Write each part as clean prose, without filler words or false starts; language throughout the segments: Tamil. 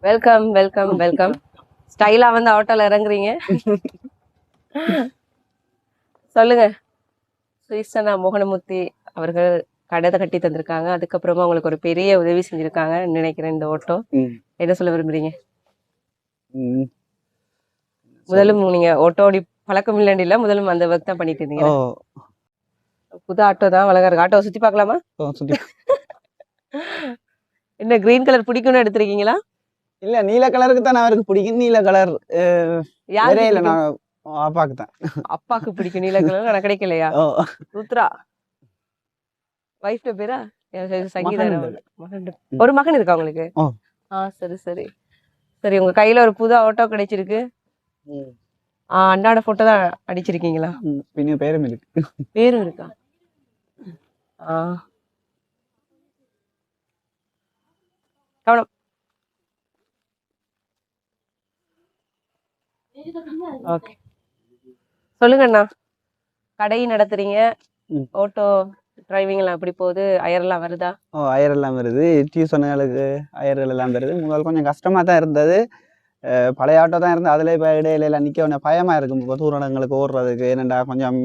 Welcome welcome welcome. ஸ்டைலா வந்து ஆட்டோல இறங்குறீங்க. சொல்லுங்க. சுயிசனா மோகனமூர்த்தி அவர்கள் கடை கட்டி தந்திருக்காங்க. அதுக்கப்புறமா உங்களுக்கு ஒரு பெரிய உதவி செஞ்சிருக்காங்க நினைக்கிறேன் இந்த ஓட்டோ. என்ன சொல்ல விரும்புறீங்க? முதலும் நீங்க ஓட்டோடி பழக்கம் இல்ல, முதலும் அந்த ஒர்க் தான் பண்ணிட்டு இருந்தீங்க. புது ஆட்டோ தான், அழகா இருக்கு. ஆட்டோ சுத்தி பார்க்கலாமா? என்ன கிரீன் கலர் பிடிக்கும்னு எடுத்திருக்கீங்களா? இல்ல, நீல கலருக்கு தான் அவருக்கு பிடிக்கும். நீல கலர் யாருக்கு நான் அப்பாக்கு தான். அப்பாக்கு பிடிக்கும் நீல கலர். ஆனா கிடைக்கலையா? ருத்ரா வைஃப்ட பேரா? சங்கீதா. ஒரு மகன் இருக்கா உங்களுக்கு? சரி சரி சரி. உங்க கையில ஒரு புது ஆட்டோ கிடைச்சிருக்கு. அண்ணாட போட்டோ தான் அடிச்சிருக்கீங்களா? பின்ன பேரும் இருக்கு. பேரும் இருக்கா? கவனம். ஓகே, சொல்லுங்க அண்ணா. கடை நடத்துறீங்க, ஓட்டோ டிரைவிங் எல்லாம் எப்படி போகுது? அயரெல்லாம் வருதா? அயரெல்லாம் வருது. டியூஷனுங்களுக்கு அயர்கள் எல்லாம் வருது. முதல் கொஞ்சம் கஷ்டமா தான் இருந்தது. பழைய ஆட்டோ தான் இருந்தது. அதுல இப்ப இடையில எல்லாம் நிக்க கொஞ்சம் பயமா இருக்கும். தூர இடங்களுக்கு ஓடுறதுக்கு என்னண்டா கொஞ்சம்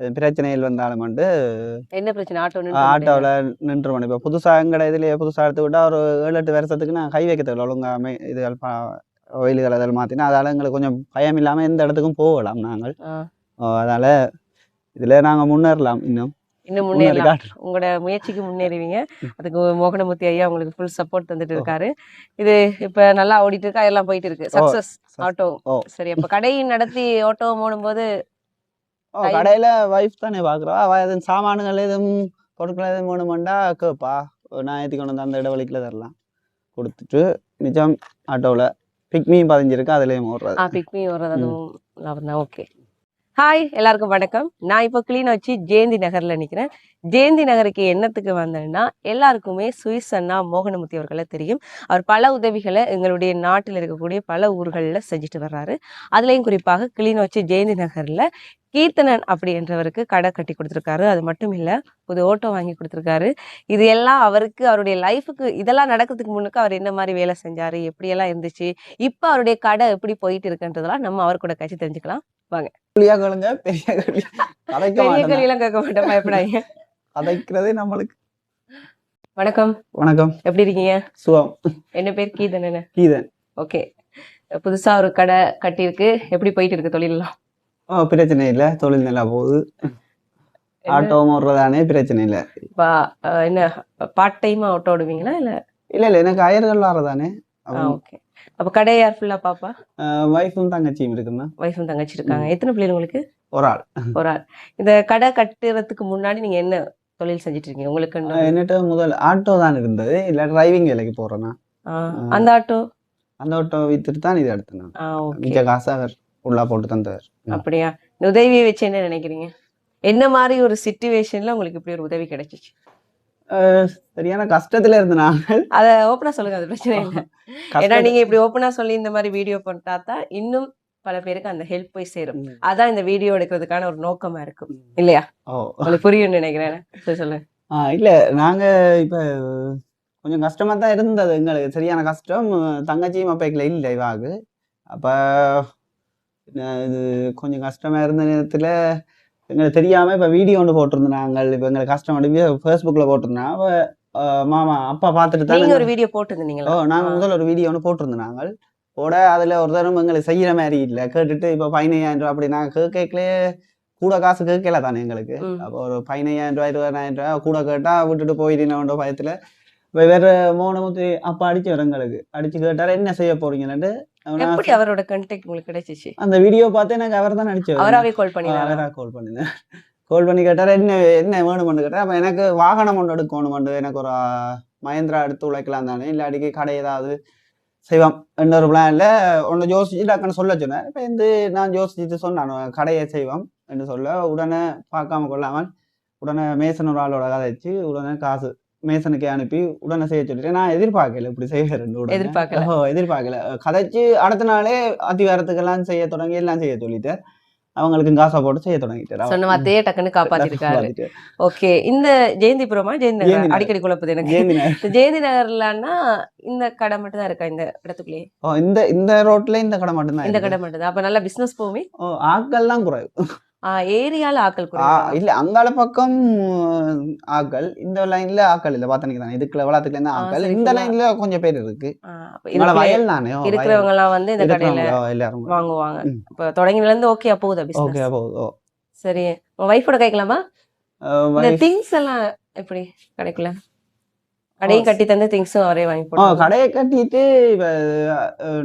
பிரச்சனைகள் வந்தாலும் வந்து. என்ன பிரச்சனை? ஆட்டோல நின்றுவோம். இப்ப புதுசா எங்கட இதுலயே புதுசா எடுத்து விட்டா ஒரு 7-8 வருஷத்துக்கு நான் கை வைக்க தேவையில்ல. ஒழுங்கா இது ஒயில்கள் அதில் மாத்தினா அதால எங்களுக்கு கொஞ்சம் பயம் இல்லாம எந்த இடத்துக்கும் போகலாம் நாங்கள். அதனால இதுல நாங்க முன்னேறலாம். இன்னும் முன்னேறலாம். உங்களோட முயற்சிக்கு முன்னேறுவீங்க. அதுக்கு மோகனமூர்த்தி ஐயா உங்களுக்கு ஃபுல் சப்போர்ட் தந்துட்டு இருக்காரு. இது இப்ப நல்லா ஓடிட்டு இருக்கா? எல்லாம் போயிட்டு இருக்கு. Success auto. சரி, அப்ப கடை நடத்தி ஓட்டோ ஓடும்போது கடையில வைஃப் தானே பாக்குறா. எதுவும் சாமான்கள் எதுவும் பொருட்கள் எதுவும் வேணுமெண்டா கேப்பா. நான் ஏற்றி கொண்டு வந்து அந்த இடவழிக்குல தரலாம் கொடுத்துட்டு நிஜம் ஆட்டோவில் பிக்மியும் பதிஞ்சிருக்கு. அதுலேயும் ஓடுறது. பிக்மி ஓடுறது அதுவும் லாபம் தான். ஓகே, ஹாய் எல்லாருக்கும் வணக்கம். நான் இப்போ கிளிநொச்சி ஜெயந்தி நகர்ல நிக்கிறேன். ஜெயந்தி நகருக்கு என்னத்துக்கு வந்தேன்னா, எல்லாருக்குமே சுயிசன்னா மோகனமூர்த்தி அவர்களை தெரியும். அவர் பல உதவிகளை எங்களுடைய நாட்டில் இருக்கக்கூடிய பல ஊர்களில் செஞ்சுட்டு வர்றாரு. அதுலேயும் குறிப்பாக கிளிநொச்சி ஜெயந்தி நகர்ல கீர்த்தனன் அப்படின்றவருக்கு கடை கட்டி கொடுத்துருக்காரு. அது மட்டும் இல்லை, புது ஓட்டோ வாங்கி கொடுத்துருக்காரு. இது எல்லாம் அவருக்கு அவருடைய லைஃபுக்கு இதெல்லாம் நடக்கிறதுக்கு முன்னுக்கு அவர் என்ன மாதிரி வேலை செஞ்சாரு, எப்படியெல்லாம் இருந்துச்சு, இப்போ அவருடைய கடை எப்படி போயிட்டு இருக்குன்றதெல்லாம் நம்ம அவர் கூட கட்சி தெரிஞ்சுக்கலாம். வாங்க. பெரிய கேள்வியெல்லாம் கேட்க மாட்டேன், பயப்படாதீங்க. கதைக்கிறதே நம்மளுக்கு. வணக்கம். வணக்கம். எப்படி இருக்கீங்க? சுகம். என்ன பேர்? கீதன். கீதன். ஓகே, புதுசா ஒரு கடை கட்டியிருக்கு. எப்படி போயிட்டு இருக்கு தொழிலெல்லாம்? பிரச்சனை இல்லை, தொழில் நல்லா போகுது. ஆட்டோ ஓடுறதானே பிரச்சனை இல்லை. என்ன பார்ட் டைமா ஆட்டோ ஓடுவீங்களா? இல்ல எனக்கு அயர்கள் வர்றதானே. ஓகே, அப்ப கடை யார் ஃபுல்லா பாப்பா? வைஃபும் தங்கச்சியும் இருக்குமா? வைஃபும் தங்கச்சி இருக்காங்க. எத்தனை பிள்ளைங்க உங்களுக்கு? ஒரு ஆள். இந்த கடை கட்டுறதுக்கு முன்னாடி நீங்க என்ன தொழில் செஞ்சுட்டு இருக்கீங்க? உங்களுக்கு என்னட்ட முதல் ஆட்டோ தான் இருந்தது. இல்ல டிரைவிங் வேலைக்கு போறேன்னா. அந்த ஆட்டோ வித்துட்டு தான் இது எடுத்தேன். மிச்ச காசு அவர் உள்ளா போட்டு தந்தவர். அப்படியா? இந்த உதவியை வச்சு என்ன நினைக்கிறீங்க? என்ன மாதிரி ஒரு சிச்சுவேஷன்ல உங்களுக்கு இப்படி ஒரு உதவி கிடைச்சிச்சு? சரியான கஷ்டத்துல இருந்து நாங்கள். அத ஓப்பனா சொல்லுங்க, அது பிரச்சனை இல்லை. ஏன்னா நீங்க இப்படி ஓப்பனா சொல்லி இந்த மாதிரி வீடியோ பண்ணா தான் இன்னும் பல பேருக்கு அந்த ஹெல்ப் போய் சேரும். அதான் இந்த வீடியோ எடுக்கிறதுக்கான ஒரு நோக்கமா இருக்கும் இல்லையா? உங்களுக்கு புரியும் நினைக்கிறேன். சொல்லுங்க. இல்ல, நாங்க இப்ப கொஞ்சம் கஷ்டமா தான் இருந்தது. எங்களுக்கு சரியான கஷ்டம். தங்கச்சியும் அப்பைக்குல இல்லை இவாகு. அப்ப இது கொஞ்சம் கஷ்டமா இருந்த நேரத்துல எங்களுக்கு தெரியாம இப்ப வீடியோ ஒன்று போட்டிருந்தோம் நாங்கள். இப்ப எங்களுக்கு கஷ்டம் ஃபேஸ்புக்ல போட்டிருந்தோம். மாமா அப்பா பார்த்துட்டு தான் ஒரு வீடியோ போட்டிருந்தீங்களா? நாங்க முதல்ல ஒரு வீடியோ ஒன்று போட்டிருந்தோம் நாங்கள். போட அதுல ஒரு தரம் எங்களுக்கு செய்யற மாதிரி இல்லை. கேட்டுட்டு இப்ப 15,000 ரூபாய் அப்படி நாங்க கேட்கலே கூட காசு கேட்கல தானே எங்களுக்கு. அப்போ ஒரு 15,000 ரூபாய் 20,000 ரூபாய் கூட கேட்டா விட்டுட்டு போயிட்டீங்க பயத்துல. இப்ப வேற மோகனமூர்த்தி அப்பா அடிச்சவர் எங்களுக்கு அடிச்சு கேட்டாரு என்ன செய்ய போறீங்கன்னு. அவரோட கான்டாக்ட் உங்களுக்கு கிடைச்சிச்சு? அந்த வீடியோ பார்த்து எனக்கு அவர் தான் அடிச்சவர். அவராவே கால் பண்ணி கால் பண்ணி கேட்டாரு என்ன என்ன வேணும்னு கேட்டார். அப்ப எனக்கு வாகனம் ஒன்று எடுக்கணும்னு, எனக்கு ஒரு மஹேந்திரா எடுத்து உழைக்கலாம் தானே, இல்லாடிக்கு கடை ஏதாவது செய்வோம் என்ற ஒரு பிளான்ல ஒன்று யோசிச்சு டக்குன்னு சொல்ல சொன்னேன். இப்போ நான் யோசிச்சுட்டு சொன்னான் கடையை செய்வோம் என்று சொல்ல, உடனே பார்க்காம கொள்ளாமல் உடனே மேசன் ஒரு ஆளோட கதைச்சு உடனே காசு மேசனுக்கு அனுப்பி உடனே செய்ய சொல்லிட்டேன். நான் எதிர்பார்க்கல இப்படி செய்வேன். எதிர்பார்க்கல கதைச்சு அடுத்த நாளே அத்திவாரத்துக்கெல்லாம் செய்ய தொடங்கி எல்லாம் செய்ய சொல்லிட்டேன். அவங்களுக்கும் காசை போட்டு செய்ய தொடங்கிட்டாரு. சொன்ன வார்த்தையே டக்குன்னு காப்பாத்திருக்காரு. ஓகே. இந்த ஜெயந்திபுரமா ஜெயந்தி ஜெயந்தி நகர் நகர். அடிக்கடி குழப்பது எனக்கு. ஜெயந்தி நகர். இந்த ஜெயந்தி நகர்லன்னா இந்த கடை மட்டும் தான் இருக்கா இந்த இடத்துக்குள்ளேயே? இந்த ரோட்ல இந்த கடை மட்டும்தான் இந்த இருக்கு. கடை மட்டும் தான். அப்ப நல்லா பிசினஸ் போகுமே. ஆட்கள்லாம் குறைவு. ஏரியால ஆட்கள் குறைவா? இல்ல அங்கால பக்கம் ஆட்கள், இந்த லைன்ல ஆட்கள் இல்ல. பாத்தீங்கன்னா தானே இதுக்குள்ள வளாத்துக்குள்ள இருந்தா ஆட்கள், சரி, இந்த full-ஆ. லைன்ல கொஞ்சம் பேர் இருக்கு. அப்ப உங்கள இதுக்குள்ளே வயல் தானே இருக்கிறவங்க எல்லாம் வந்து இந்த கடையில இருக்கிறவங்க எல்லாரும் வாங்குவாங்க. ம். இப்ப தொடங்கினதுல இருந்து ஓகே போகுதா ஓகே பிசினஸ்? போகுது. சரி. உங்க வைஃபோட கேட்கலாமா? இந்த wife- திங்ஸ் எல்லாம் எப்படி கடைக்குள்ள? கடையும் கட்டி தந்து திங்ஸும் அவரே வாங்கி போடுறாங்க. கடையை கட்டிட்டு இப்ப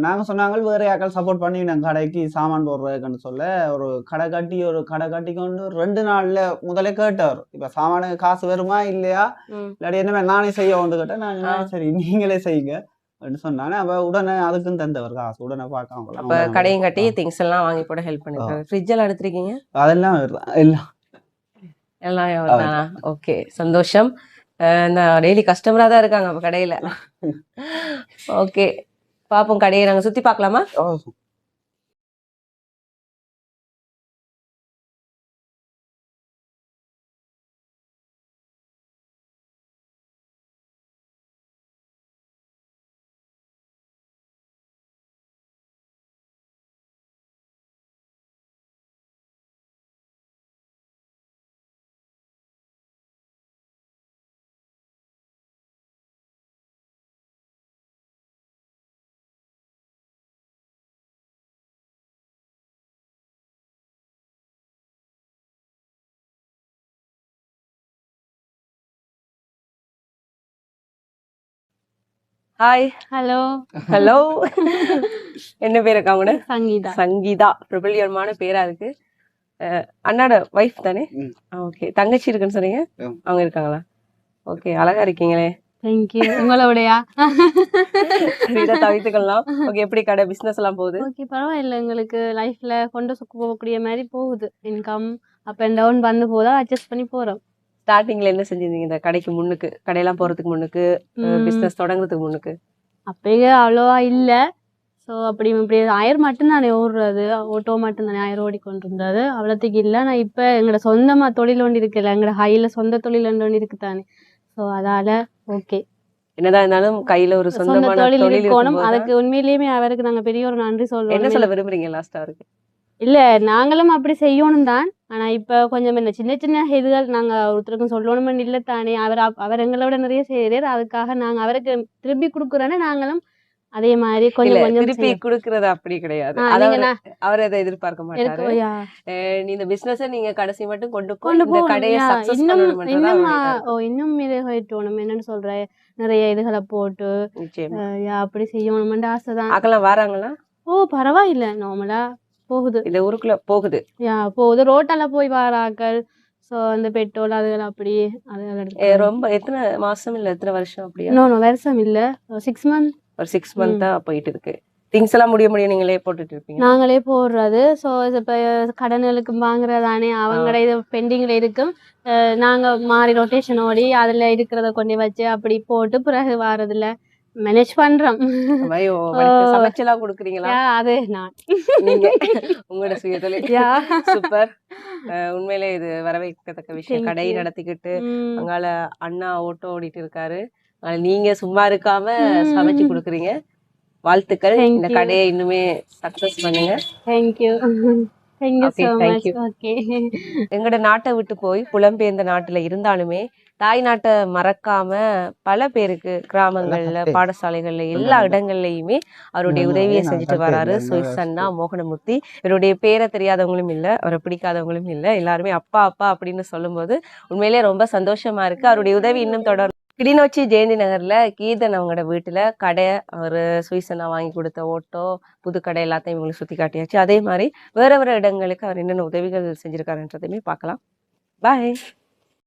நாங்க சொன்னாங்க வேற யாக்கள் சப்போர்ட் பண்ணி நாங்க கடைக்கு சாமான் போடுறதுக்குன்னு சொல்ல ஒரு கடை கட்டி கொண்டு 2 நாள்ல முதல்ல கேட்டவர் இப்ப சாமானுக்கு காசு வருமா இல்லையா ம். இல்லாட்டி என்ன நானே செய்ய வந்து கேட்டேன். நான் சொன்னேன், சரி நீங்களே செய்யுங்க அப்படின்னு சொன்னானே. அவ உடனே அதுக்கும் தந்தவர் காசு உடனே அப்ப பார்க்காம கடையும் கட்டி திங்ஸ் எல்லாம் வாங்கி போட ஹெல்ப் பண்ணிருக்காரு. ஃப்ரிட்ஜ் எல்லாம் எடுத்திருக்கீங்க? அதெல்லாம் வருதான் எல்லாம். எல்லாம் அவர்தானா? ஓகே, சந்தோஷம். நான் டெய்லி கஸ்டமரா தான் இருக்காங்க அப்ப கடையில. ஓகே, பாப்போம் கடையை நாங்க சுத்தி பார்க்கலாமா? ஹாய். ஹலோ. ஹலோ. என்ன பேர் இருக்கா உங்களோட? சங்கீதா. சங்கீதா. பிரபல்யமான பேரா இருக்கு. அண்ணாட வைஃப் தானே? ஓகே. தங்கச்சி இருக்குன்னு சொன்னீங்க, அவங்க இருக்காங்களா? ஓகே, அழகா இருக்கீங்களே. தேங்க்யூ. உங்களோடயா? தவிர்த்துக்கலாம். ஓகே, எப்படி கடை பிசினஸ் எல்லாம் போகுது? ஓகே, பரவாயில்ல. எங்களுக்கு லைஃப்ல கொண்டு போகக்கூடிய மாதிரி போகுது. இன்கம் அப் அண்ட் டவுன் வந்து போதா அட்ஜஸ்ட் பண்ணி போறோம். ஸ்டார்டிங்ல என்ன செஞ்சிருந்தீங்க இந்த கடைக்கு முன்னுக்கு, கடையெல்லாம் போறதுக்கு முன்னுக்கு, பிசினஸ் தொடங்குறதுக்கு முன்னுக்கு? அப்பயே அவ்வளோவா இல்ல. ஸோ அப்படி இப்படி 1000 மட்டும்தானே ஓடுறது, ஆட்டோ மட்டும்தானே 1000 ஓடிக்கொண்டிருந்தது. அவ்வளோத்துக்கு இல்லை. நான் இப்போ எங்களோட சொந்தமாக தொழில் ஒன்று இருக்குல்ல, எங்களோட ஹையில் சொந்த தொழில் ஒன்று இருக்கு தானே. ஸோ அதால ஓகே, என்னதான் இருந்தாலும் கையில ஒரு சொந்த சொந்தமான தொழில் தொழில் இருக்கணும். இருக்கும்போது அதுக்கு உண்மையிலேயுமே அவருக்கு நாங்கள் பெரிய ஒரு நன்றி என்ன சொல்றோம். சொல்ல விரும்புறீங்க லாஸ்டா அவருக்கு? இல்ல, நாங்களும் அப்படி செய்யணும் தான். ஆனா இப்ப கொஞ்சம் என்ன சின்ன சின்ன இதுகள் நாங்க ஒருத்தருக்கும் சொல்லணும்னு இல்ல தானே. அவர் எங்களோட நிறைய செய்யறாரு. அதுக்காக நாங்க அவருக்கு திருப்பி கொடுக்குறோன்னா நாங்களும் அதே மாதிரி இல்ல, கொஞ்சம் கொஞ்சம் திருப்பி செய்யணும். குடுக்கறது அப்படி கிடையாது. நீங்க அவர் அதை எதிர்பார்க்க மாட்டாரு. எனக்கு நீ இந்த பிசினஸ் நீங்க கடைசி மட்டும் கொண்டு போய் கொண்டு இந்த போகணும். கடையை சக்சஸ் இன்னும் பண்ணணும்ன்றதா இன்னும் அவருடைய கருத்து. இன்னும் இது போயிட்டோணும். என்னன்னு சொல்ற, நிறைய இதுகளை போட்டு நிச்சயமா. அப்படி செய்யணும்னு ஆசைதான். அக்கெல்லாம் வராங்களா? பரவாயில்ல, நார்மலா போகுது. இந்த ஊருக்குள்ள போகுது. போகுது. ரோட்டால போய் வாராக்கள். ஸோ அந்த பெட்ரோல் அதுகள் அப்படி அதுகள் ரொம்ப எத்தனை மாசம் இல்ல எத்தனை வருஷம் அப்படியா? இன்னொன்று வருஷம் இல்ல, 6 months. ஒரு 6 மந்த்தா போயிட்டு இருக்கு. திங்ஸ் எல்லாம் முடிய நீங்களே போட்டுட்டு இருப்பீங்க? நாங்களே போடுறது. ஸோ இப்போ கடன்களுக்கு வாங்குறதானே, அவங்களோட இது பெண்டிங்கில் இருக்கும். நாங்கள் மாறி ரொட்டேஷன் ஓடி அதில் இருக்கிறத கொண்டு வச்சு அப்படி போட்டு பிறகு வாரதில்ல மேனேஜ் பண்ணுறோம். சமைச்செல்லாம் கொடுக்குறீங்களா? அது நான் நீங்க உங்களோட சுய தொழில். சூப்பர். உண்மையிலே இது வரவேற்கத்தக்க விஷயம். கடை நடத்திக்கிட்டு அங்கால அண்ணா ஓட்டோ ஓடிட்டு இருக்காரு, நீங்க சும்மா இருக்காம சமைச்சு கொடுக்குறீங்க. வாழ்த்துக்கள். இந்த கடையை இன்னுமே சக்சஸ் பண்ணுங்க. தேங்க்யூ. எங்களோட நாட்டை விட்டு போய் புலம்பெயர்ந்த நாட்டுல இருந்தாலுமே தாய் நாட்டை மறக்காம பல பேருக்கு கிராமங்கள்ல, பாடசாலைகள்ல, எல்லா இடங்கள்லயுமே அவருடைய உதவியை செஞ்சுட்டு வராரு சுவிஸ் அண்ணா மோகனமூர்த்தி. இவருடைய பேரை தெரியாதவங்களும் இல்லை, அவரை பிடிக்காதவங்களும் இல்லை. எல்லாருமே அப்பா அப்பா அப்படின்னு சொல்லும் போது உண்மையிலேயே ரொம்ப சந்தோஷமா இருக்கு. அவருடைய உதவி இன்னும் தொடரும். கிளிநொச்சி ஜெயந்தி நகர்ல கீதன் அவங்களோட வீட்டுல கடை, அவரு சுவிஸ் அண்ணா வாங்கி கொடுத்த ஓட்டோ, புது கடை எல்லாத்தையும் இவங்களுக்கு சுத்தி காட்டியாச்சு. அதே மாதிரி வேற வேற இடங்களுக்கு அவர் என்னென்ன உதவிகள் செஞ்சிருக்காருன்றதையுமே பார்க்கலாம். பாய்.